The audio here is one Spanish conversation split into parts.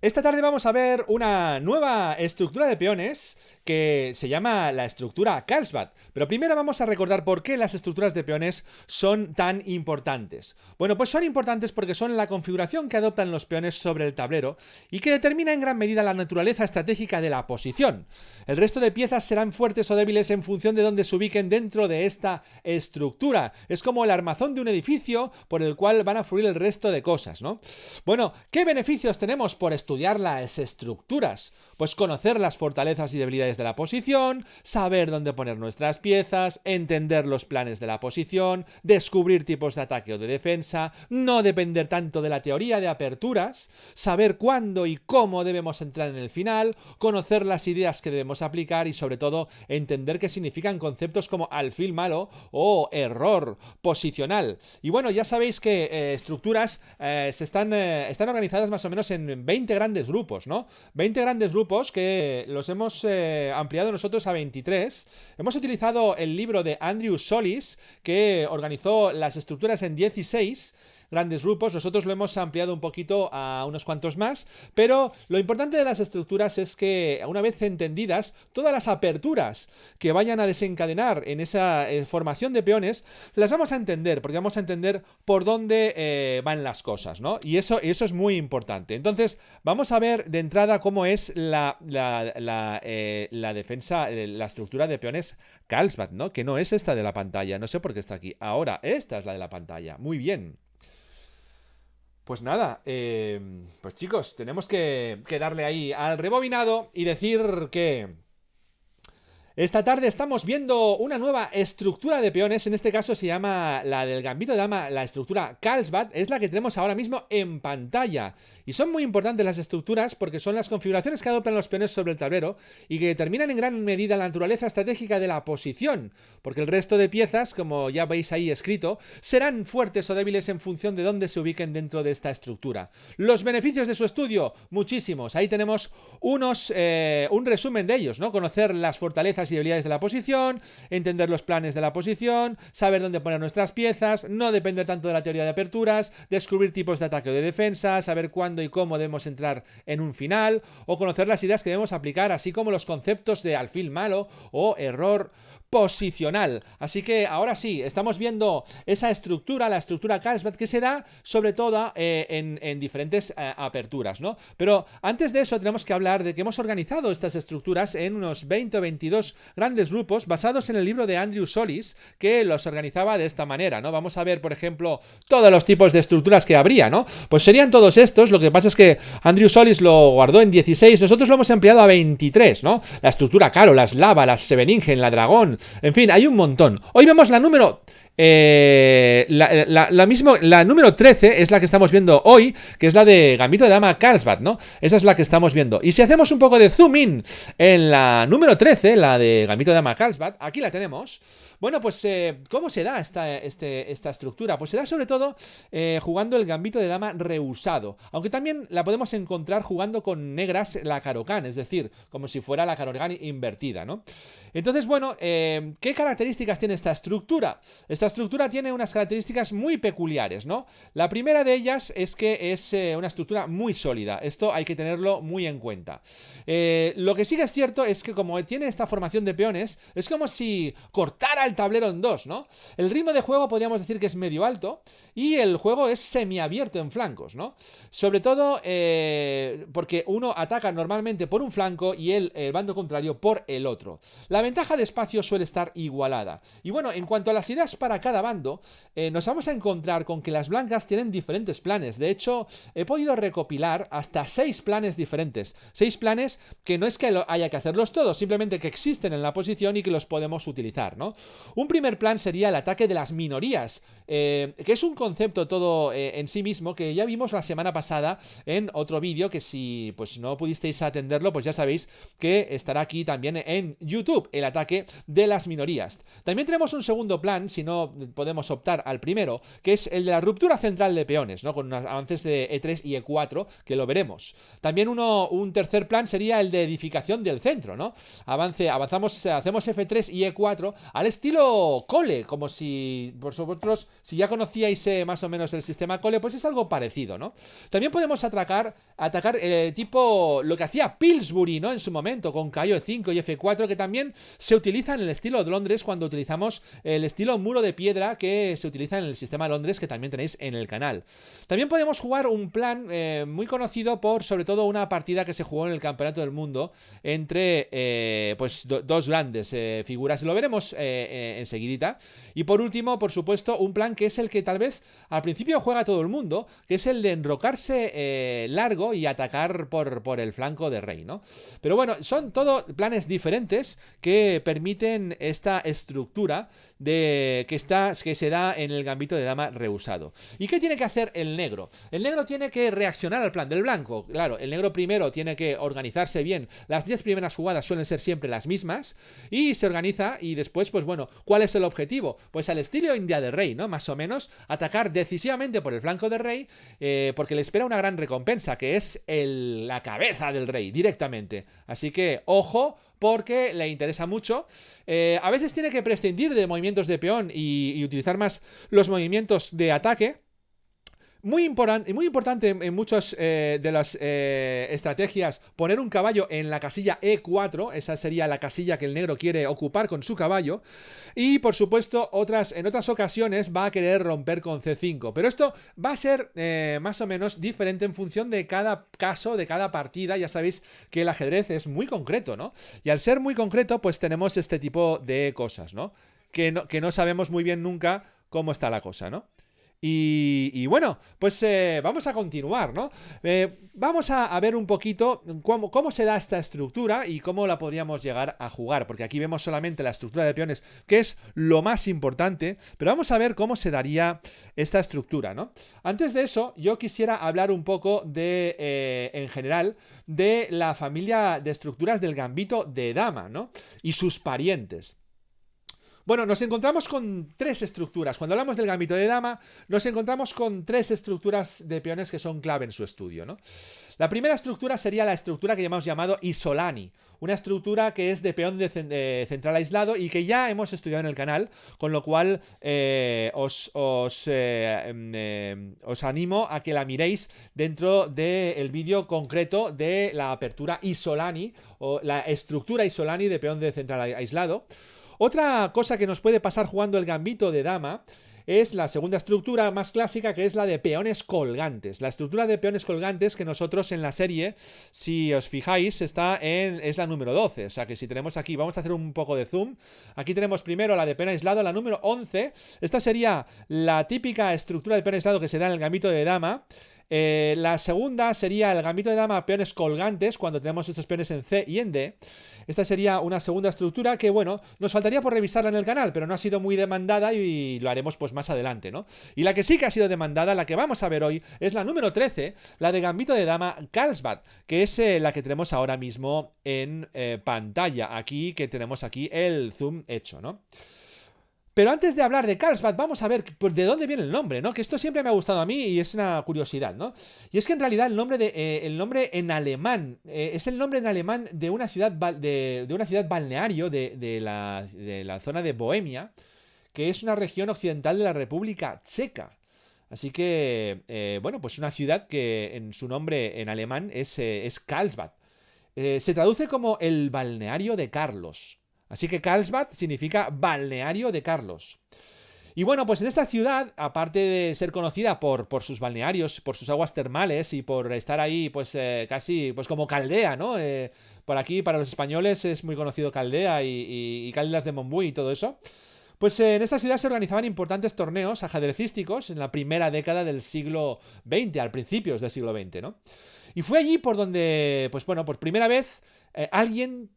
Esta tarde vamos a ver una nueva estructura de peones que se llama la estructura Carlsbad. Pero primero vamos a recordar por qué las estructuras de peones son tan importantes. Bueno, pues son importantes porque son la configuración que adoptan los peones sobre el tablero y que determina en gran medida la naturaleza estratégica de la posición. El resto de piezas serán fuertes o débiles en función de dónde se ubiquen dentro de esta estructura. Es como el armazón de un edificio por el cual van a fluir el resto de cosas, ¿no? Bueno, ¿qué beneficios tenemos por estudiar las estructuras? Pues conocer las fortalezas y debilidades de la posición, saber dónde poner nuestras piezas, entender los planes de la posición, descubrir tipos de ataque o de defensa, no depender tanto de la teoría de aperturas, saber cuándo y cómo debemos entrar en el final, conocer las ideas que debemos aplicar y sobre todo entender qué significan conceptos como alfil malo o error posicional. Y bueno, ya sabéis que estructuras están organizadas más o menos en 20 grandes grupos, ¿no? 20 grandes grupos que los hemos ampliado nosotros a 23. Hemos utilizado el libro de Andrew Solis, que organizó las estructuras en 16 grandes grupos. Nosotros lo hemos ampliado un poquito a unos cuantos más, pero lo importante de las estructuras es que, una vez entendidas, todas las aperturas que vayan a desencadenar en esa formación de peones, las vamos a entender, porque vamos a entender por dónde van las cosas, ¿no? Y eso es muy importante. Entonces, vamos a ver de entrada cómo es la defensa, la estructura de peones Carlsbad, ¿no? Que no es esta de la pantalla, no sé por qué está aquí. Ahora, esta es la de la pantalla. Muy bien. Pues nada, pues chicos, tenemos que darle ahí al rebobinado y decir que esta tarde estamos viendo una nueva estructura de peones. En este caso se llama la del gambito de dama, la estructura Carlsbad. Es la que tenemos ahora mismo en pantalla. Y son muy importantes las estructuras porque son las configuraciones que adoptan los peones sobre el tablero y que determinan en gran medida la naturaleza estratégica de la posición. Porque el resto de piezas, como ya veis ahí escrito, serán fuertes o débiles en función de dónde se ubiquen dentro de esta estructura. Los beneficios de su estudio, muchísimos. Ahí tenemos un resumen de ellos, ¿no? Conocer las fortalezas y debilidades de la posición, entender los planes de la posición, saber dónde poner nuestras piezas, no depender tanto de la teoría de aperturas, descubrir tipos de ataque o de defensa, saber cuándo y cómo debemos entrar en un final, o conocer las ideas que debemos aplicar, así como los conceptos de alfil malo o error posicional. Así que ahora sí, estamos viendo esa estructura, la estructura Carlsbad, que se da sobre todo en diferentes aperturas, ¿no? Pero antes de eso tenemos que hablar de que hemos organizado estas estructuras en unos 20 o 22 grandes grupos basados en el libro de Andrew Solis, que los organizaba de esta manera, ¿no? Vamos a ver, por ejemplo, todos los tipos de estructuras que habría, ¿no? Pues serían todos estos. Lo que pasa es que Andrew Solis lo guardó en 16, nosotros lo hemos ampliado a 23, ¿no? La estructura Caro, las Lava, las Scheveningen, la Dragón, en fin, hay un montón. Hoy vemos la número... la número 13 es la que estamos viendo hoy, que es la de Gambito de Dama Carlsbad, ¿no? Esa es la que estamos viendo. Y si hacemos un poco de zoom in en la número 13, la de Gambito de Dama Carlsbad, aquí la tenemos. Bueno, pues, ¿cómo se da esta estructura? Pues se da sobre todo jugando el Gambito de Dama rehusado, aunque también la podemos encontrar jugando con negras la Caro-Kann, es decir, como si fuera la Caro-Kann invertida, ¿no? Entonces, bueno, ¿qué características tiene esta estructura? Esta estructura tiene unas características muy peculiares, ¿no? La primera de ellas es que es una estructura muy sólida. Esto hay que tenerlo muy en cuenta. Lo que sí que es cierto es que como tiene esta formación de peones, es como si cortara el tablero en dos, ¿no? El ritmo de juego podríamos decir que es medio alto y el juego es semiabierto en flancos, ¿no? Sobre todo porque uno ataca normalmente por un flanco y el bando contrario por el otro. La ventaja de espacio suele estar igualada. Y bueno, en cuanto a las ideas para cada bando, nos vamos a encontrar con que las blancas tienen diferentes planes. De hecho, he podido recopilar hasta 6 planes diferentes. 6 planes que no es que haya que hacerlos todos, simplemente que existen en la posición y que los podemos utilizar, ¿no? Un primer plan sería el ataque de las minorías, que es un concepto todo en sí mismo que ya vimos la semana pasada en otro vídeo, que si pues no pudisteis atenderlo, pues ya sabéis que estará aquí también en YouTube, el ataque de las minorías. También tenemos un segundo plan, si no no podemos optar al primero, que es el de la ruptura central de peones, ¿no? Con unos avances de E3 y E4, que lo veremos. También un tercer plan sería el de edificación del centro, ¿no? Avanzamos, hacemos F3 y E4 al estilo Cole, como si vosotros, si ya conocíais más o menos el sistema Cole, pues es algo parecido, ¿no? También podemos atacar tipo lo que hacía Pillsbury, ¿no? En su momento, con caballo E5 y F4, que también se utiliza en el estilo de Londres cuando utilizamos el estilo muro de piedra que se utiliza en el sistema de Londres, que también tenéis en el canal. También podemos jugar un plan muy conocido por, sobre todo, una partida que se jugó en el Campeonato del Mundo entre pues dos grandes figuras. Lo veremos enseguidita. Y por último, por supuesto, un plan que es el que tal vez al principio juega todo el mundo, que es el de enrocarse largo y atacar por el flanco de rey, ¿no? Pero bueno, son todo planes diferentes que permiten esta estructura que se da en el gambito de dama rehusado. ¿Y qué tiene que hacer el negro? El negro tiene que reaccionar al plan del blanco. Claro, el negro primero tiene que organizarse bien. Las 10 primeras jugadas suelen ser siempre las mismas y se organiza y después, pues bueno, ¿cuál es el objetivo? Pues al estilo India de Rey, ¿no? Más o menos, atacar decisivamente por el flanco del rey porque le espera una gran recompensa, que es la cabeza del rey, directamente. Así que, ojo, porque le interesa mucho. A veces tiene que prescindir de movimientos de peón y utilizar más los movimientos de ataque. Muy importante en muchas de las estrategias poner un caballo en la casilla E4, esa sería la casilla que el negro quiere ocupar con su caballo, y por supuesto en otras ocasiones va a querer romper con C5, pero esto va a ser más o menos diferente en función de cada caso, de cada partida. Ya sabéis que el ajedrez es muy concreto, ¿no? Y al ser muy concreto, pues tenemos este tipo de cosas, ¿no? Que no sabemos muy bien nunca cómo está la cosa, ¿no? Y bueno, pues vamos a continuar, ¿no? Vamos a ver un poquito cómo se da esta estructura y cómo la podríamos llegar a jugar, porque aquí vemos solamente la estructura de peones, que es lo más importante, pero vamos a ver cómo se daría esta estructura, ¿no? Antes de eso, yo quisiera hablar un poco en general, de la familia de estructuras del gambito de dama, ¿no? Y sus parientes. Bueno, nos encontramos con tres estructuras. Cuando hablamos del gambito de dama, nos encontramos con tres estructuras de peones que son clave en su estudio, ¿no? La primera estructura sería la estructura que hemos llamado Isolani, una estructura que es de peón central aislado y que ya hemos estudiado en el canal, con lo cual os animo a que la miréis dentro del vídeo concreto de la apertura Isolani o la estructura Isolani de peón de central aislado. Otra cosa que nos puede pasar jugando el gambito de dama es la segunda estructura más clásica, que es la de peones colgantes. La estructura de peones colgantes que nosotros en la serie, si os fijáis, es la número 12. O sea que si tenemos aquí, vamos a hacer un poco de zoom. Aquí tenemos primero la de peón aislado, la número 11. Esta sería la típica estructura de peón aislado que se da en el gambito de dama. La segunda sería el gambito de dama peones colgantes, cuando tenemos estos peones en C y en D. Esta sería una segunda estructura que, bueno, nos faltaría por revisarla en el canal, pero no ha sido muy demandada y lo haremos pues más adelante, ¿no? Y la que sí que ha sido demandada, la que vamos a ver hoy, es la número 13, la de gambito de dama Carlsbad, que es la que tenemos ahora mismo en pantalla, aquí, que tenemos aquí el zoom hecho, ¿no? Pero antes de hablar de Carlsbad, vamos a ver de dónde viene el nombre, ¿no? Que esto siempre me ha gustado a mí y es una curiosidad, ¿no? Y es que en realidad el nombre en alemán es el nombre en alemán de una ciudad balneario de la zona de Bohemia, que es una región occidental de la República Checa. Así que, bueno, pues una ciudad que en su nombre en alemán es Carlsbad. Se traduce como el balneario de Carlos. Así que Carlsbad significa balneario de Carlos. Y bueno, pues en esta ciudad, aparte de ser conocida por sus balnearios, por sus aguas termales y por estar ahí pues casi pues como Caldea, ¿no? Por aquí para los españoles es muy conocido Caldea y Caldas de Montbui y todo eso. Pues en esta ciudad se organizaban importantes torneos ajedrecísticos en la primera década del siglo XX, al principios del siglo XX, ¿no? Y fue allí por donde, pues bueno, por primera vez alguien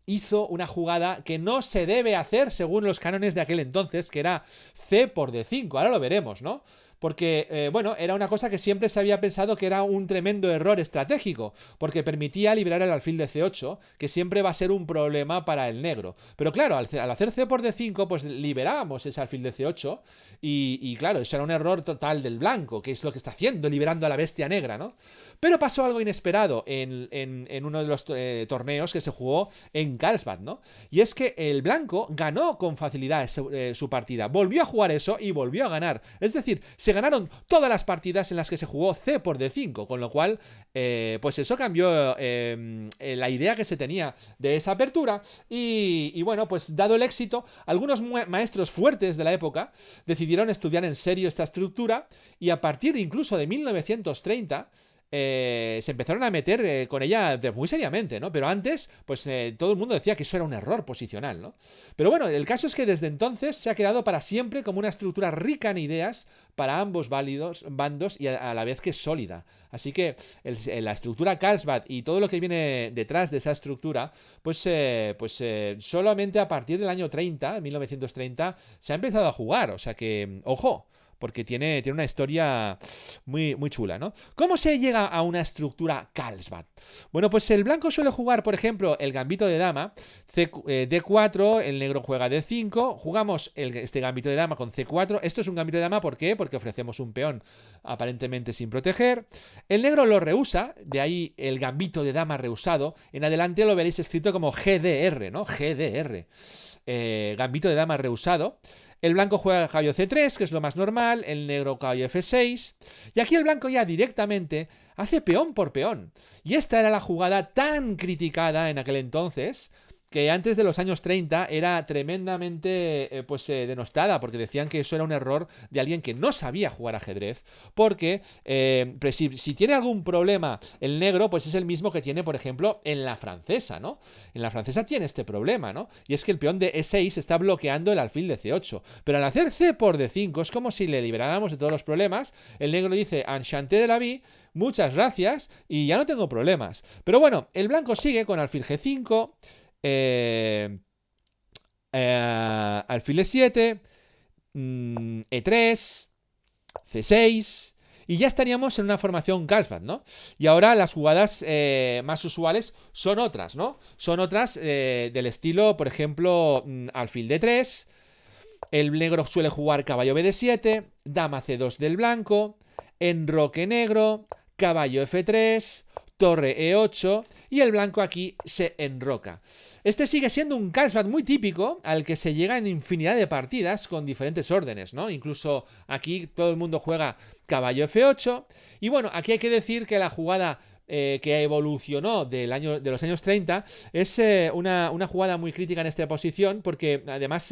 hizo una jugada que no se debe hacer según los cánones de aquel entonces, que era C por D5. Ahora lo veremos, ¿no? porque, bueno, era una cosa que siempre se había pensado que era un tremendo error estratégico, porque permitía liberar el alfil de C8, que siempre va a ser un problema para el negro. Pero claro, al hacer C por D5, pues liberábamos ese alfil de C8, y claro, eso era un error total del blanco, que es lo que está haciendo, liberando a la bestia negra, ¿no? Pero pasó algo inesperado en uno de los torneos que se jugó en Carlsbad, ¿no? Y es que el blanco ganó con facilidad su partida, volvió a jugar eso y volvió a ganar. Es decir, se ganaron todas las partidas en las que se jugó C por D5, con lo cual, pues eso cambió la idea que se tenía de esa apertura. Y bueno, pues dado el éxito, algunos maestros fuertes de la época decidieron estudiar en serio esta estructura, y a partir incluso de 1930 se empezaron a meter con ella muy seriamente, ¿no? Pero antes, pues todo el mundo decía que eso era un error posicional, ¿no? Pero bueno, el caso es que desde entonces se ha quedado para siempre como una estructura rica en ideas para ambos bandos, y a la vez que sólida. Así que la estructura Carlsbad y todo lo que viene detrás de esa estructura, pues solamente a partir del año 30, 1930, se ha empezado a jugar. O sea que, ojo, porque tiene una historia muy, muy chula, ¿no? ¿Cómo se llega a una estructura Carlsbad? Bueno, pues el blanco suele jugar, por ejemplo, el gambito de dama, D4, el negro juega D5, jugamos este gambito de dama con C4. Esto es un gambito de dama, ¿por qué? Porque ofrecemos un peón aparentemente sin proteger. El negro lo rehúsa, de ahí el gambito de dama rehusado. En adelante lo veréis escrito como GDR, ¿no? GDR. Gambito de dama rehusado. El blanco juega caballo C3, que es lo más normal, el negro caballo F6, y aquí el blanco ya directamente hace peón por peón. Y esta era la jugada tan criticada en aquel entonces, que antes de los años 30 era tremendamente denostada, porque decían que eso era un error de alguien que no sabía jugar ajedrez, porque si tiene algún problema el negro, pues es el mismo que tiene, por ejemplo, en la francesa, ¿no? En la francesa tiene este problema, ¿no? Y es que el peón de E6 está bloqueando el alfil de C8, pero al hacer C por D5 es como si le liberáramos de todos los problemas. El negro dice enchanté de la vie, muchas gracias, y ya no tengo problemas. Pero bueno, el blanco sigue con alfil G5, alfil E7, E3, C6, y ya estaríamos en una formación Carlsbad, ¿no? Y ahora las jugadas más usuales son otras, ¿no? Son otras del estilo, por ejemplo, alfil D3, el negro suele jugar caballo BD7, dama C2 del blanco, enroque negro, caballo F3, torre E8, y el blanco aquí se enroca. Este sigue siendo un Carlsbad muy típico, al que se llega en infinidad de partidas con diferentes órdenes, ¿no? Incluso aquí todo el mundo juega caballo F8, y bueno, aquí hay que decir que la jugada que evolucionó de los años 30 es una jugada muy crítica en esta posición, porque además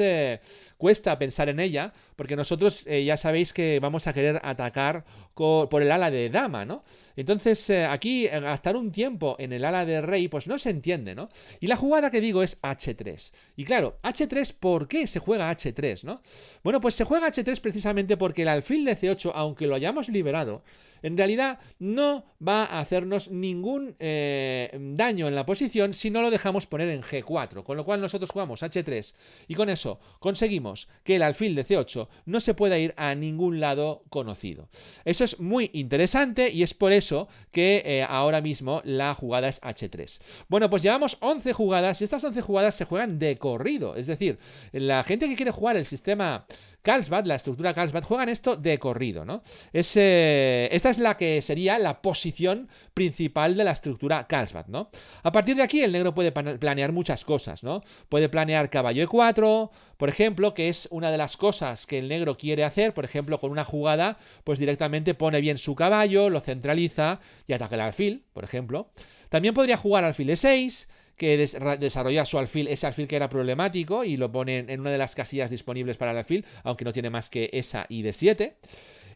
cuesta pensar en ella, porque nosotros ya sabéis que vamos a querer atacar por el ala de dama, ¿no? Entonces aquí gastar un tiempo en el ala de rey pues no se entiende, ¿no? Y la jugada que digo es H3. Y claro, H3, ¿por qué se juega H3, no? Bueno, pues se juega H3 precisamente porque el alfil de C8, aunque lo hayamos liberado, en realidad no va a hacernos ningún daño en la posición si no lo dejamos poner en G4, con lo cual nosotros jugamos H3 y con eso conseguimos que el alfil de C8 no se pueda ir a ningún lado conocido. Eso es muy interesante y es por eso que ahora mismo la jugada es H3. Bueno, pues llevamos 11 jugadas y estas 11 jugadas se juegan de corrido, es decir, la gente que quiere jugar el sistema Carlsbad, la estructura Carlsbad, juegan esto de corrido, ¿no? Esta es la que sería la posición principal de la estructura Carlsbad, ¿no? A partir de aquí el negro puede planear muchas cosas, ¿no? Puede planear caballo E4, por ejemplo, que es una de las cosas que el negro quiere hacer, por ejemplo, con una jugada, pues directamente pone bien su caballo, lo centraliza y ataca el alfil, por ejemplo. También podría jugar alfil E6, que desarrolla ese alfil que era problemático y lo pone en una de las casillas disponibles para el alfil, aunque no tiene más que esa y D7.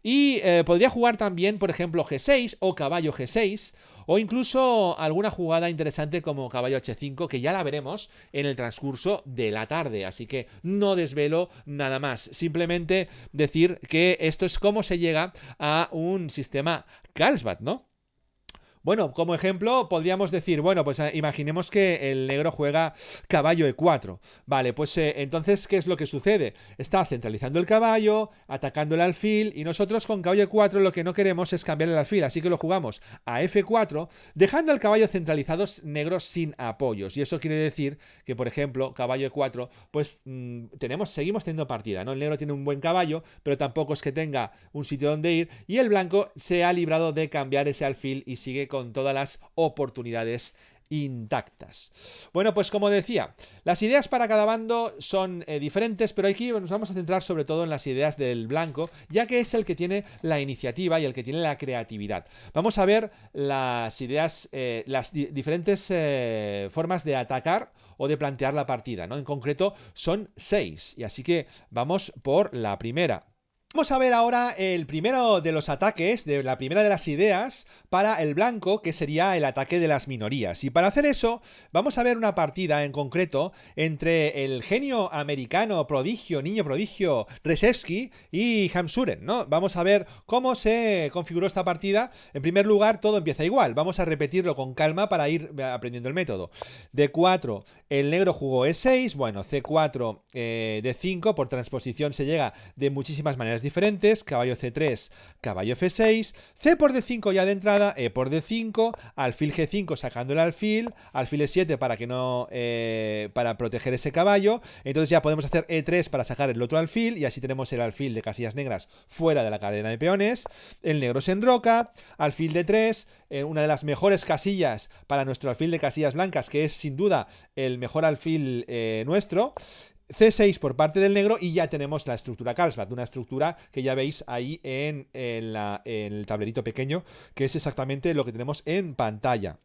Y podría jugar también, por ejemplo, G6 o caballo G6, o incluso alguna jugada interesante como caballo H5, que ya la veremos en el transcurso de la tarde, así que no desvelo nada más, simplemente decir que esto es cómo se llega a un sistema Carlsbad, ¿no? Bueno, como ejemplo, podríamos decir, bueno, pues imaginemos que el negro juega caballo E4. Vale, pues entonces, ¿qué es lo que sucede? Está centralizando el caballo, atacando el alfil, y nosotros con caballo E4 lo que no queremos es cambiar el alfil, así que lo jugamos a F4, dejando al caballo centralizado negro sin apoyos. Y eso quiere decir que, por ejemplo, caballo E4, pues seguimos teniendo partida, ¿no? El negro tiene un buen caballo, pero tampoco es que tenga un sitio donde ir, y el blanco se ha librado de cambiar ese alfil y sigue con todas las oportunidades intactas. Bueno, pues como decía, las ideas para cada bando son diferentes, pero aquí nos vamos a centrar sobre todo en las ideas del blanco, ya que es el que tiene la iniciativa y el que tiene la creatividad. Vamos a ver las ideas, las diferentes formas de atacar o de plantear la partida, ¿no? En concreto son 6, y así que vamos por la primera. Vamos a ver ahora el primero de los ataques, de la primera de las ideas para el blanco, que sería el ataque de las minorías. Y para hacer eso, vamos a ver una partida en concreto entre el genio americano prodigio, niño prodigio, Rzeszewski y Hamsuren, ¿no? Vamos a ver cómo se configuró esta partida. En primer lugar, todo empieza igual. Vamos a repetirlo con calma para ir aprendiendo el método. D4, el negro jugó E6, bueno, C4, D5, por transposición se llega de muchísimas maneras diferentes, caballo C3, caballo F6, C por D5 ya de entrada, E por D5, alfil G5 sacando el alfil E7 para que no para proteger ese caballo, entonces ya podemos hacer E3 para sacar el otro alfil y así tenemos el alfil de casillas negras fuera de la cadena de peones, el negro se enroca, alfil D3, una de las mejores casillas para nuestro alfil de casillas blancas, que es sin duda el mejor alfil nuestro, C6 por parte del negro y ya tenemos la estructura Carlsbad, una estructura que ya veis ahí en el tablerito pequeño, que es exactamente lo que tenemos en pantalla.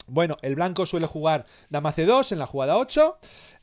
Bueno, el blanco suele jugar dama C2 en la jugada 8,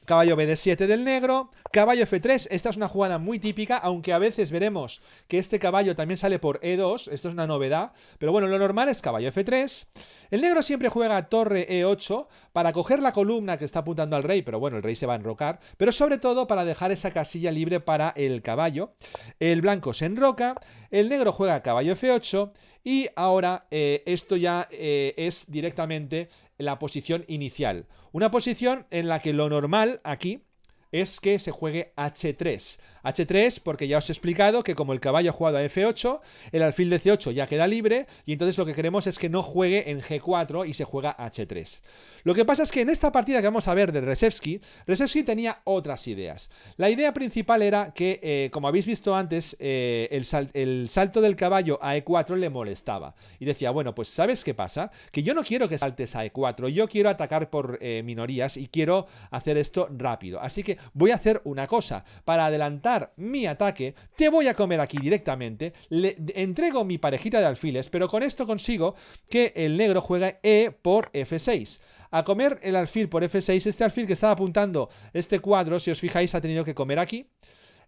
caballo BD7 del negro, caballo F3, esta es una jugada muy típica, aunque a veces veremos que este caballo también sale por E2, esto es una novedad, pero bueno, lo normal es caballo F3, el negro siempre juega torre E8 para coger la columna que está apuntando al rey, pero bueno, el rey se va a enrocar, pero sobre todo para dejar esa casilla libre para el caballo, el blanco se enroca, el negro juega caballo F8, y ahora esto ya es directamente la posición inicial. Una posición en la que lo normal aquí es que se juegue H3. H3 porque ya os he explicado que como el caballo ha jugado a F8, el alfil de C8 ya queda libre y entonces lo que queremos es que no juegue en G4 y se juega H3. Lo que pasa es que en esta partida que vamos a ver de Rzeszewski tenía otras ideas. La idea principal era que, como habéis visto antes, el salto del caballo a E4 le molestaba. Y decía, bueno, pues ¿sabes qué pasa? Que yo no quiero que saltes a E4, yo quiero atacar por minorías y quiero hacer esto rápido. Así que voy a hacer una cosa. Para adelantar mi ataque, te voy a comer aquí directamente, le entrego mi parejita de alfiles, pero con esto consigo que el negro juegue E por F6. A comer el alfil por F6, este alfil que estaba apuntando este cuadro, si os fijáis, ha tenido que comer aquí.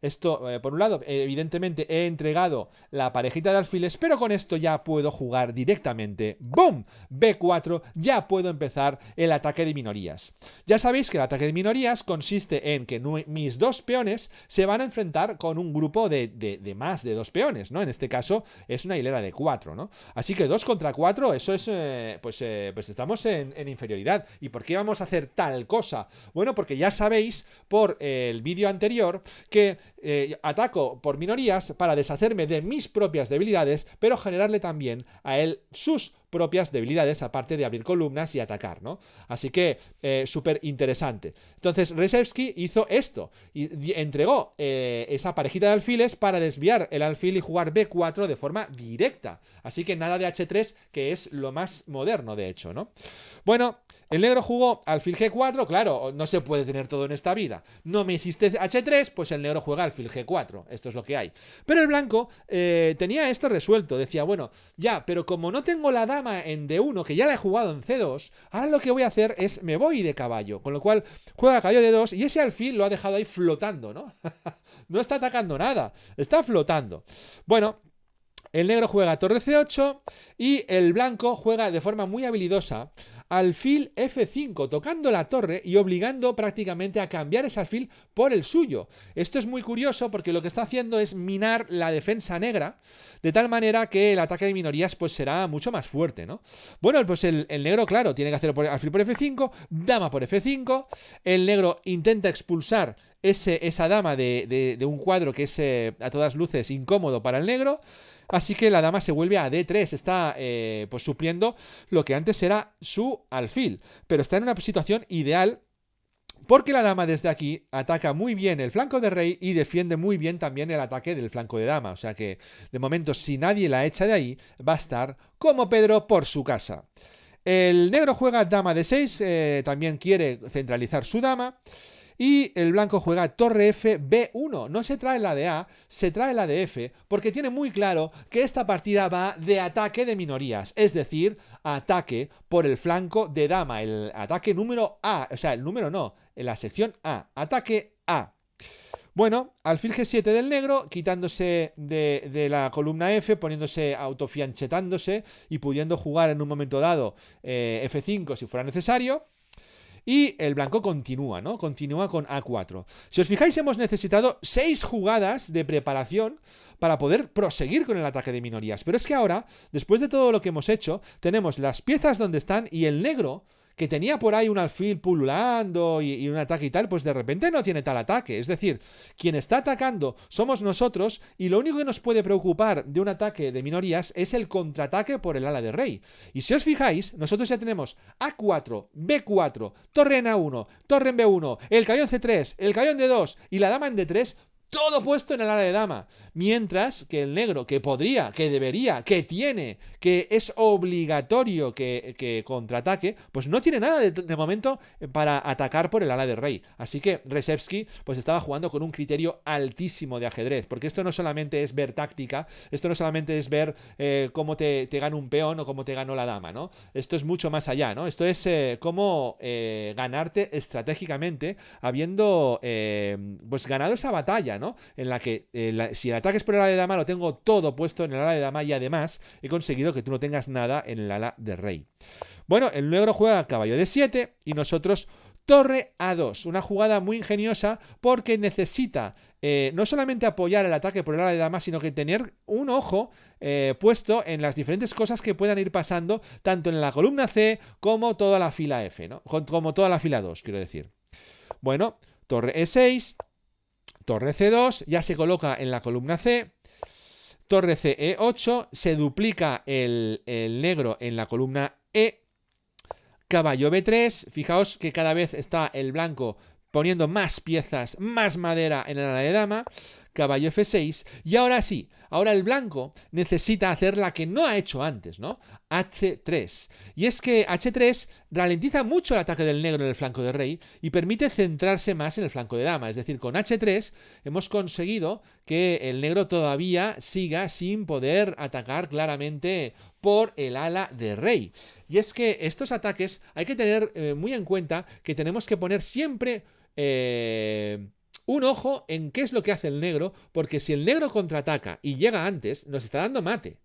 Esto, por un lado, evidentemente he entregado la parejita de alfiles, pero con esto ya puedo jugar directamente. ¡Boom! B4, ya puedo empezar el ataque de minorías. Ya sabéis que el ataque de minorías consiste en que mis dos peones se van a enfrentar con un grupo de más de dos peones, ¿no? En este caso es una hilera de 4, ¿no? Así que 2 contra 4, eso es, pues estamos en inferioridad. ¿Y por qué vamos a hacer tal cosa? Bueno, porque ya sabéis por el vídeo anterior que ataco por minorías para deshacerme de mis propias debilidades, pero generarle también a él sus propias debilidades, aparte de abrir columnas y atacar, ¿no? Así que súper interesante. Entonces Rzeszewski hizo esto y entregó esa parejita de alfiles para desviar el alfil y jugar B4 de forma directa. Así que nada de H3, que es lo más moderno, de hecho, ¿no? Bueno, el negro jugó alfil G4, claro, no se puede tener todo en esta vida. No me hiciste H3, pues el negro juega alfil G4, esto es lo que hay. Pero el blanco tenía esto resuelto, decía, bueno, ya, pero como no tengo la dama en D1, que ya la he jugado en C2, ahora lo que voy a hacer es, me voy de caballo, con lo cual juega caballo D2 y ese alfil lo ha dejado ahí flotando, ¿no? No está atacando nada, está flotando. Bueno, el negro juega torre C8 y el blanco juega de forma muy habilidosa alfil F5, tocando la torre y obligando prácticamente a cambiar ese alfil por el suyo. Esto es muy curioso porque lo que está haciendo es minar la defensa negra, de tal manera que el ataque de minorías pues será mucho más fuerte, ¿no? Bueno, pues el negro, claro, tiene que hacer alfil por F5, dama por F5, el negro intenta expulsar esa dama de un cuadro que es a todas luces incómodo para el negro. Así que la dama se vuelve a D3, está pues supliendo lo que antes era su alfil, pero está en una situación ideal porque la dama desde aquí ataca muy bien el flanco de rey y defiende muy bien también el ataque del flanco de dama. O sea que, de momento, si nadie la echa de ahí, va a estar como Pedro por su casa. El negro juega dama D6, también quiere centralizar su dama. Y el blanco juega torre F, B1. No se trae la de A, se trae la de F, porque tiene muy claro que esta partida va de ataque de minorías, es decir, ataque por el flanco de dama, el ataque número A, o sea, el número no, en la sección A, ataque A. Bueno, alfil G7 del negro, quitándose de la columna F, poniéndose, autofianchetándose y pudiendo jugar en un momento dado F5 si fuera necesario. Y el blanco continúa, ¿no? Continúa con A4. Si os fijáis, hemos necesitado 6 jugadas de preparación para poder proseguir con el ataque de minorías. Pero es que ahora, después de todo lo que hemos hecho, tenemos las piezas donde están y el negro, que tenía por ahí un alfil pululando y un ataque y tal, pues de repente no tiene tal ataque. Es decir, quien está atacando somos nosotros y lo único que nos puede preocupar de un ataque de minorías es el contraataque por el ala de rey. Y si os fijáis, nosotros ya tenemos A4, B4, torre en A1, torre en B1, el cañón C3, el cañón D2 y la dama en D3, todo puesto en el ala de dama. Mientras que el negro, que podría, que debería, que tiene, que es obligatorio que contraataque, pues no tiene nada de momento para atacar por el ala de rey. Así que Rzepski pues estaba jugando con un criterio altísimo de ajedrez, porque esto no solamente es ver táctica, esto no solamente es ver cómo te gana un peón o cómo te ganó la dama, ¿no? Esto es mucho más allá, ¿no? Esto es cómo ganarte estratégicamente habiendo pues ganado esa batalla, ¿no? En la que si el ataque es por el ala de dama, lo tengo todo puesto en el ala de dama y además he conseguido que tú no tengas nada en el ala de rey. Bueno, el negro juega caballo D7 y nosotros torre A2, una jugada muy ingeniosa porque necesita no solamente apoyar el ataque por el ala de dama, sino que tener un ojo puesto en las diferentes cosas que puedan ir pasando, tanto en la columna C como toda la fila F, ¿no? Como toda la fila 2, quiero decir. Bueno, torre E6, torre C2, ya se coloca en la columna C, torre C E8, se duplica el negro en la columna E, caballo B3, fijaos que cada vez está el blanco poniendo más piezas, más madera en el ala de dama, caballo F6, y ahora sí, ahora el blanco necesita hacer la que no ha hecho antes, ¿no? H3. Y es que H3 ralentiza mucho el ataque del negro en el flanco de rey y permite centrarse más en el flanco de dama. Es decir, con H3 hemos conseguido que el negro todavía siga sin poder atacar claramente por el ala de rey. Y es que estos ataques hay que tener muy en cuenta que tenemos que poner siempre un ojo en qué es lo que hace el negro, porque si el negro contraataca y llega antes, nos está dando mate.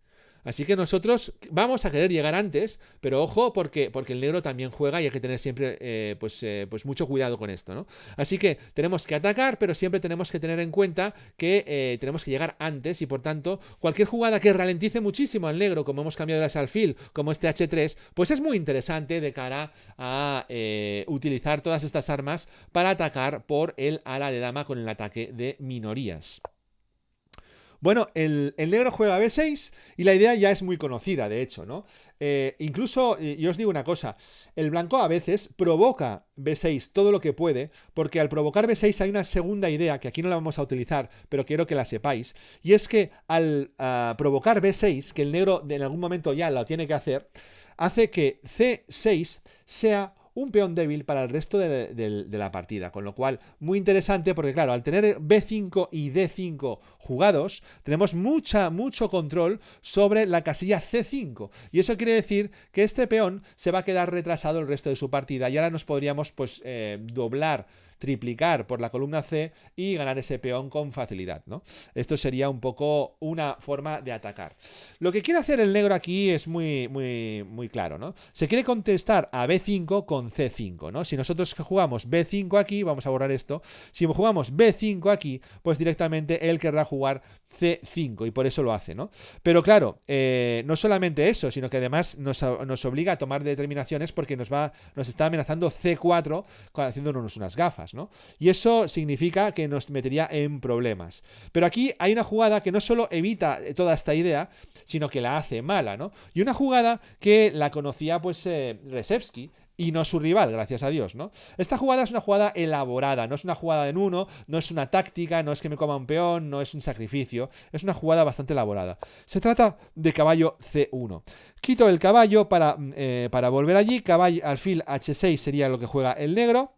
Así que nosotros vamos a querer llegar antes, pero ojo porque el negro también juega y hay que tener siempre pues mucho cuidado con esto, ¿no? Así que tenemos que atacar, pero siempre tenemos que tener en cuenta que tenemos que llegar antes y por tanto cualquier jugada que ralentice muchísimo al negro, como hemos cambiado el alfil, como este H3, pues es muy interesante de cara a utilizar todas estas armas para atacar por el ala de dama con el ataque de minorías. Bueno, el negro juega B6 y la idea ya es muy conocida, de hecho, ¿no? Incluso, yo os digo una cosa, el blanco a veces provoca B6 todo lo que puede, porque al provocar B6 hay una segunda idea, que aquí no la vamos a utilizar, pero quiero que la sepáis, y es que al provocar B6, que el negro en algún momento ya lo tiene que hacer, hace que C6 sea un peón débil para el resto de la partida, con lo cual muy interesante porque claro, al tener B5 y D5 jugados, tenemos mucho control sobre la casilla C5 y eso quiere decir que este peón se va a quedar retrasado el resto de su partida y ahora nos podríamos pues doblar triplicar por la columna C y ganar ese peón con facilidad, ¿no? Esto sería un poco una forma de atacar. Lo que quiere hacer el negro aquí es muy claro, ¿no? Se quiere contestar a B5 con C5, ¿no? Si nosotros jugamos B5 aquí, vamos a borrar esto, si jugamos B5 aquí, pues directamente él querrá jugar C5 y por eso lo hace, ¿no? Pero claro, no solamente eso, sino que además nos obliga a tomar determinaciones porque nos está amenazando C4 haciéndonos unas gafas, ¿no? Y eso significa que nos metería en problemas. Pero aquí hay una jugada que no solo evita toda esta idea, sino que la hace mala, ¿no? Y una jugada que la conocía pues Rzeszewski y no su rival, gracias a Dios, ¿no? Esta jugada es una jugada elaborada, no es una jugada en uno, no es una táctica, no es que me coma un peón, no es un sacrificio, es una jugada bastante elaborada. Se trata de caballo C1. Quito el caballo para volver allí, caballo, alfil H6 sería lo que juega el negro.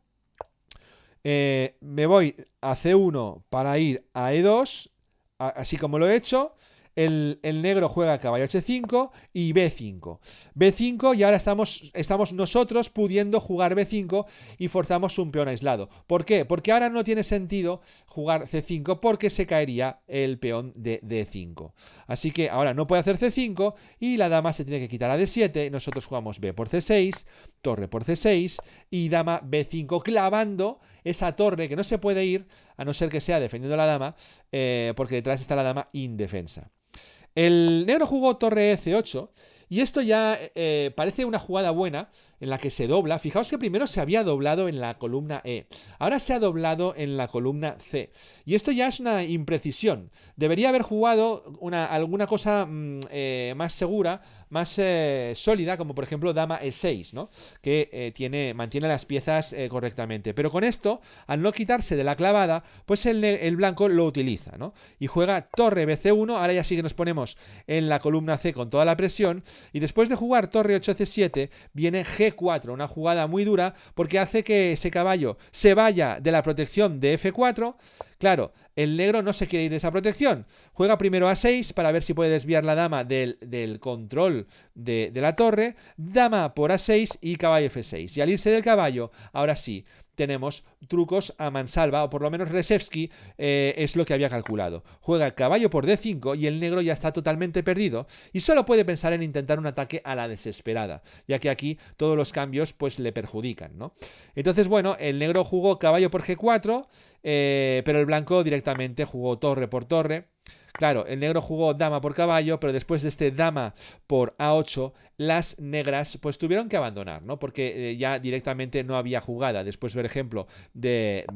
Me voy a C1 para ir a E2, así como lo he hecho. El negro juega caballo H5 y B5. B5 y ahora estamos nosotros pudiendo jugar B5 y forzamos un peón aislado. ¿Por qué? Porque ahora no tiene sentido jugar C5 porque se caería el peón de D5. Así que ahora no puede hacer C5 y la dama se tiene que quitar a D7. Nosotros jugamos B por C6, torre por C6 y dama B5 clavando esa torre que no se puede ir a no ser que sea defendiendo a la dama porque detrás está la dama indefensa. El negro jugó torre C8 y esto ya parece una jugada buena en la que se dobla. Fijaos que primero se había doblado en la columna E, ahora se ha doblado en la columna C. Y esto ya es una imprecisión. Debería haber jugado alguna cosa más segura, más sólida, como por ejemplo dama E6, ¿no? Que mantiene las piezas correctamente. Pero con esto, al no quitarse de la clavada, pues el blanco lo utiliza, ¿no? Y juega torre BC1, ahora ya sí que nos ponemos en la columna C con toda la presión, y después de jugar torre 8C7, viene G4, una jugada muy dura, porque hace que ese caballo se vaya de la protección de F4. Claro, el negro no se quiere ir de esa protección. Juega primero A6 para ver si puede desviar la dama del control de la torre. Dama por A6 y caballo F6. Y al irse del caballo, ahora sí, tenemos trucos a mansalva, o por lo menos Rzeszewski es lo que había calculado. Juega el caballo por D5 y el negro ya está totalmente perdido y solo puede pensar en intentar un ataque a la desesperada, ya que aquí todos los cambios pues le perjudican, ¿no? Entonces, bueno, el negro jugó caballo por G4, pero el blanco directamente jugó torre por torre. Claro, el negro jugó dama por caballo, pero después de este dama por A8, las negras pues tuvieron que abandonar, ¿no? Porque ya directamente no había jugada. Después, por ejemplo, rey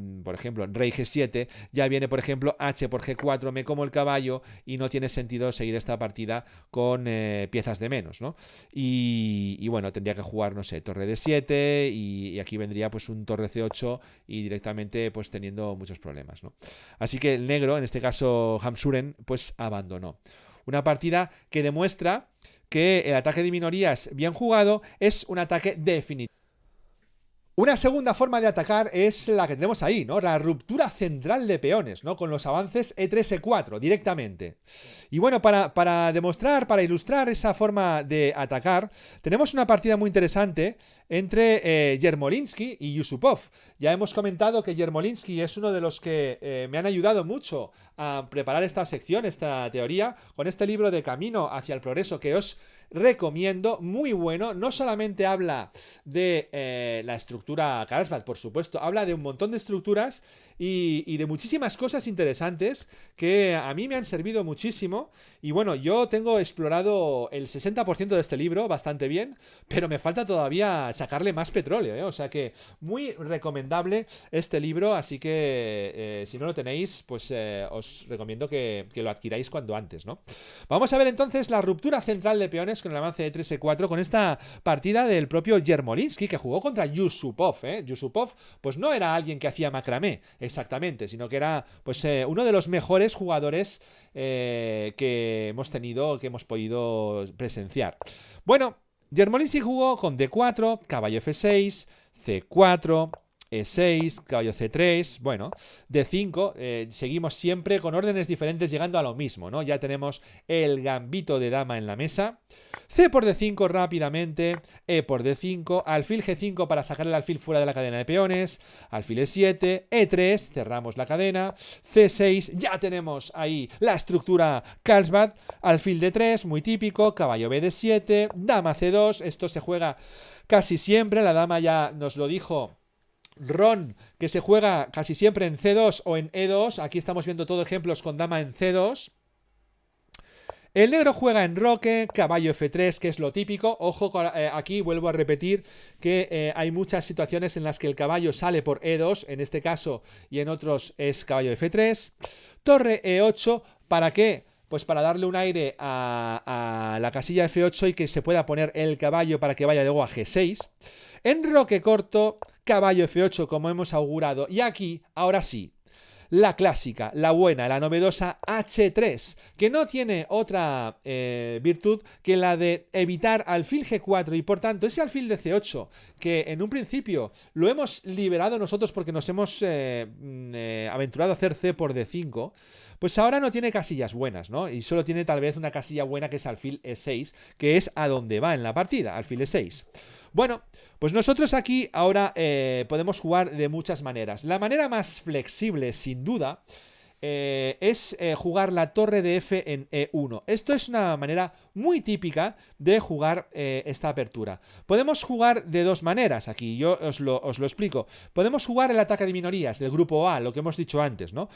G7, ya viene, por ejemplo, H por G4, me como el caballo y no tiene sentido seguir esta partida con piezas de menos, ¿no? Y bueno, tendría que jugar, no sé, torre D7 y aquí vendría pues un torre C8 y directamente pues teniendo muchos problemas, ¿no? Así que el negro, en este caso Hamsuren, pues abandonó. Una partida que demuestra que el ataque de minorías bien jugado es un ataque definitivo. Una segunda forma de atacar es la que tenemos ahí, ¿no? La ruptura central de peones, ¿no? Con los avances E3, E4, directamente. Y bueno, para demostrar, para ilustrar esa forma de atacar, tenemos una partida muy interesante entre Yermolinsky y Yusupov. Ya hemos comentado que Yermolinsky es uno de los que me han ayudado mucho a preparar esta sección, esta teoría, con este libro de Camino hacia el Progreso que os recomiendo, muy bueno. No solamente habla de la estructura Carlsbad, por supuesto, habla de un montón de estructuras y de muchísimas cosas interesantes que a mí me han servido muchísimo. Y bueno, yo tengo explorado el 60% de este libro bastante bien, pero me falta todavía sacarle más petróleo, ¿eh? O sea que muy recomendable este libro, así que si no lo tenéis, pues os recomiendo que lo adquiráis cuanto antes, ¿no? Vamos a ver entonces la ruptura central de peones con el avance de 3-4 con esta partida del propio Yermolinsky que jugó contra Yusupov, ¿eh? Yusupov pues no era alguien que hacía macramé exactamente, sino que era pues uno de los mejores jugadores que hemos tenido, que hemos podido presenciar. Bueno, Yermolinsky jugó con D4, caballo F6, C4, E6, caballo C3, bueno, D5, seguimos siempre con órdenes diferentes llegando a lo mismo, ¿no? Ya tenemos el gambito de dama en la mesa. C por D5 rápidamente, E por D5, alfil G5 para sacar el alfil fuera de la cadena de peones, alfil E7, E3, cerramos la cadena, C6, ya tenemos ahí la estructura Carlsbad, alfil D3, muy típico, caballo B D7, dama C2, esto se juega casi siempre, la dama ya nos lo dijo Ron, que se juega casi siempre en C2 o en E2. Aquí estamos viendo todo ejemplos con dama en C2. El negro juega en roque, caballo F3, que es lo típico. Ojo, aquí vuelvo a repetir que hay muchas situaciones en las que el caballo sale por E2, en este caso y en otros es caballo F3. Torre E8, ¿para qué? Pues para darle un aire a la casilla F8 y que se pueda poner el caballo para que vaya luego a G6. En roque corto, caballo F8 como hemos augurado. Y aquí, ahora sí, la clásica, la buena, la novedosa H3, que no tiene otra virtud que la de evitar alfil G4 y por tanto ese alfil de C8 que en un principio lo hemos liberado nosotros porque nos hemos aventurado a hacer C por D5, pues ahora no tiene casillas buenas, ¿no? Y solo tiene tal vez una casilla buena que es alfil E6, que es a donde va en la partida, alfil E6. Bueno, pues nosotros aquí ahora podemos jugar de muchas maneras. La manera más flexible, sin duda, es jugar la torre de F en E1. Esto es una manera muy típica de jugar esta apertura. Podemos jugar de dos maneras aquí, yo os lo explico. Podemos jugar el ataque de minorías del grupo A, lo que hemos dicho antes, ¿no?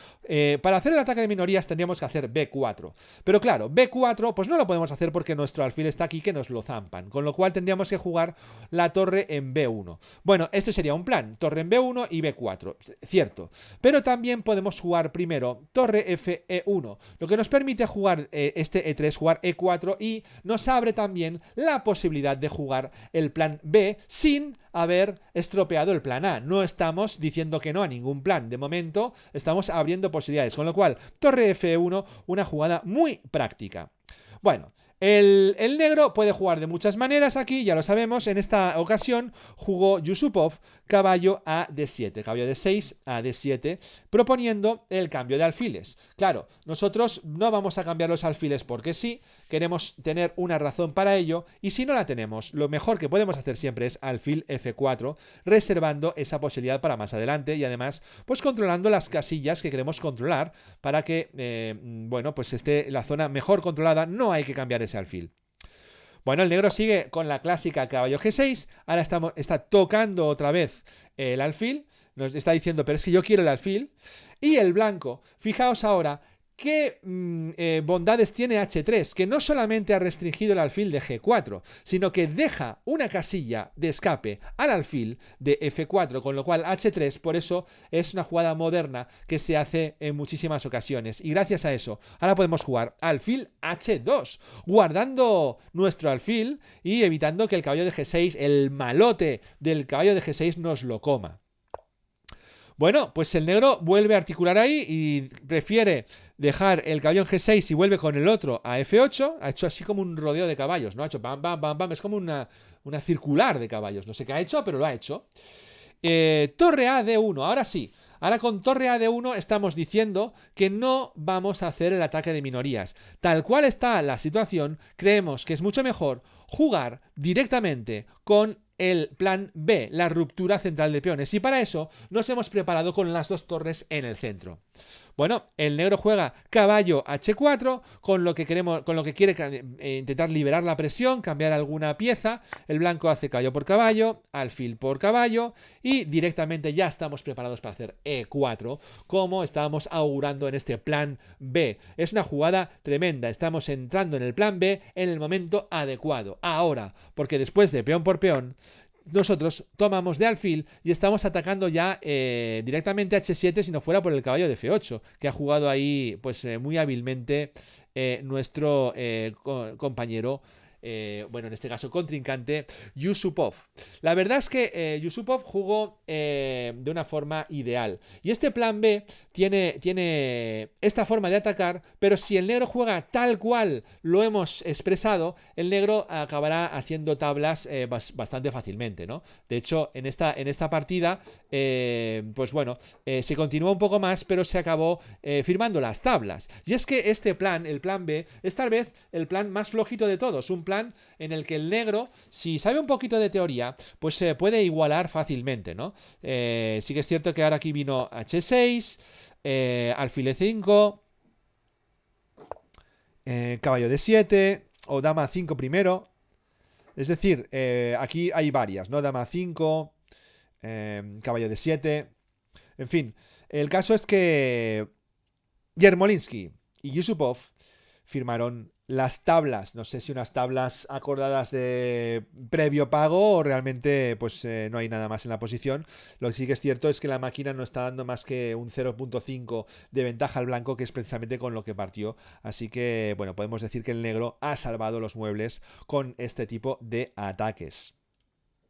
Para hacer el ataque de minorías tendríamos que hacer B4. Pero claro, B4 pues no lo podemos hacer porque nuestro alfil está aquí que nos lo zampan. Con lo cual tendríamos que jugar la torre en B1. Bueno, esto sería un plan, torre en B1 y B4, cierto. Pero también podemos jugar primero torre F E1, lo que nos permite jugar este E3, jugar E4 y nos abre también la posibilidad de jugar el plan B sin haber estropeado el plan A. No estamos diciendo que no a ningún plan. De momento estamos abriendo posibilidades. Con lo cual, torre F1, una jugada muy práctica. Bueno, el negro puede jugar de muchas maneras aquí, ya lo sabemos. En esta ocasión jugó Yusupov caballo a D7, caballo de 6 a D7, proponiendo el cambio de alfiles. Claro, nosotros no vamos a cambiar los alfiles porque sí, queremos tener una razón para ello, y si no la tenemos, lo mejor que podemos hacer siempre es alfil F4, reservando esa posibilidad para más adelante y además, pues controlando las casillas que queremos controlar para que, bueno, pues esté la zona mejor controlada, no hay que cambiar ese alfil. Bueno, el negro sigue con la clásica caballo G6, ahora está tocando otra vez el alfil, nos está diciendo, pero es que yo quiero el alfil, y el blanco, fijaos ahora, ¿qué bondades tiene H3? Que no solamente ha restringido el alfil de G4, sino que deja una casilla de escape al alfil de F4, con lo cual H3 por eso es una jugada moderna que se hace en muchísimas ocasiones. Y gracias a eso, ahora podemos jugar alfil H2, guardando nuestro alfil y evitando que el caballo de G6, el malote del caballo de G6 nos lo coma. Bueno, pues el negro vuelve a articular ahí y prefiere dejar el caballo en G6 y vuelve con el otro a F8. Ha hecho así como un rodeo de caballos, ¿no? Ha hecho bam, bam, bam, bam. Es como una circular de caballos. No sé qué ha hecho, pero lo ha hecho. Torre A D1. Ahora sí. Ahora con torre A D1 estamos diciendo que no vamos a hacer el ataque de minorías. Tal cual está la situación, creemos que es mucho mejor jugar directamente con el plan B, la ruptura central de peones. Y para eso nos hemos preparado con las dos torres en el centro. Bueno, el negro juega caballo H4, con lo que quiere intentar liberar la presión, cambiar alguna pieza. El blanco hace caballo por caballo, alfil por caballo, y directamente ya estamos preparados para hacer E4, como estábamos augurando en este plan B. Es una jugada tremenda, estamos entrando en el plan B en el momento adecuado. Ahora, porque después de peón por peón, nosotros tomamos de alfil y estamos atacando ya directamente a H7 si no fuera por el caballo de F8, que ha jugado ahí pues muy hábilmente nuestro compañero bueno, en este caso contrincante, Yusupov. La verdad es que Yusupov jugó de una forma ideal. Y este plan B tiene esta forma de atacar, pero si el negro juega tal cual lo hemos expresado, el negro acabará haciendo tablas bastante fácilmente, ¿no? De hecho, en esta partida, pues bueno, se continuó un poco más, pero se acabó firmando las tablas. Y es que este plan, el plan B, es tal vez el plan más flojito de todos. Un plan en el que el negro, si sabe un poquito de teoría, pues se puede igualar fácilmente, ¿no? Sí que es cierto que ahora aquí vino H6, alfil E5, caballo D7 o dama 5 primero. Es decir, aquí hay varias, ¿no? Dama 5, caballo D7. En fin, el caso es que Yermolinsky y Yusupov firmaron las tablas. No sé si unas tablas acordadas de previo pago o realmente pues no hay nada más en la posición. Lo que sí que es cierto es que la máquina no está dando más que un 0.5 de ventaja al blanco, que es precisamente con lo que partió. Así que, bueno, podemos decir que el negro ha salvado los muebles con este tipo de ataques.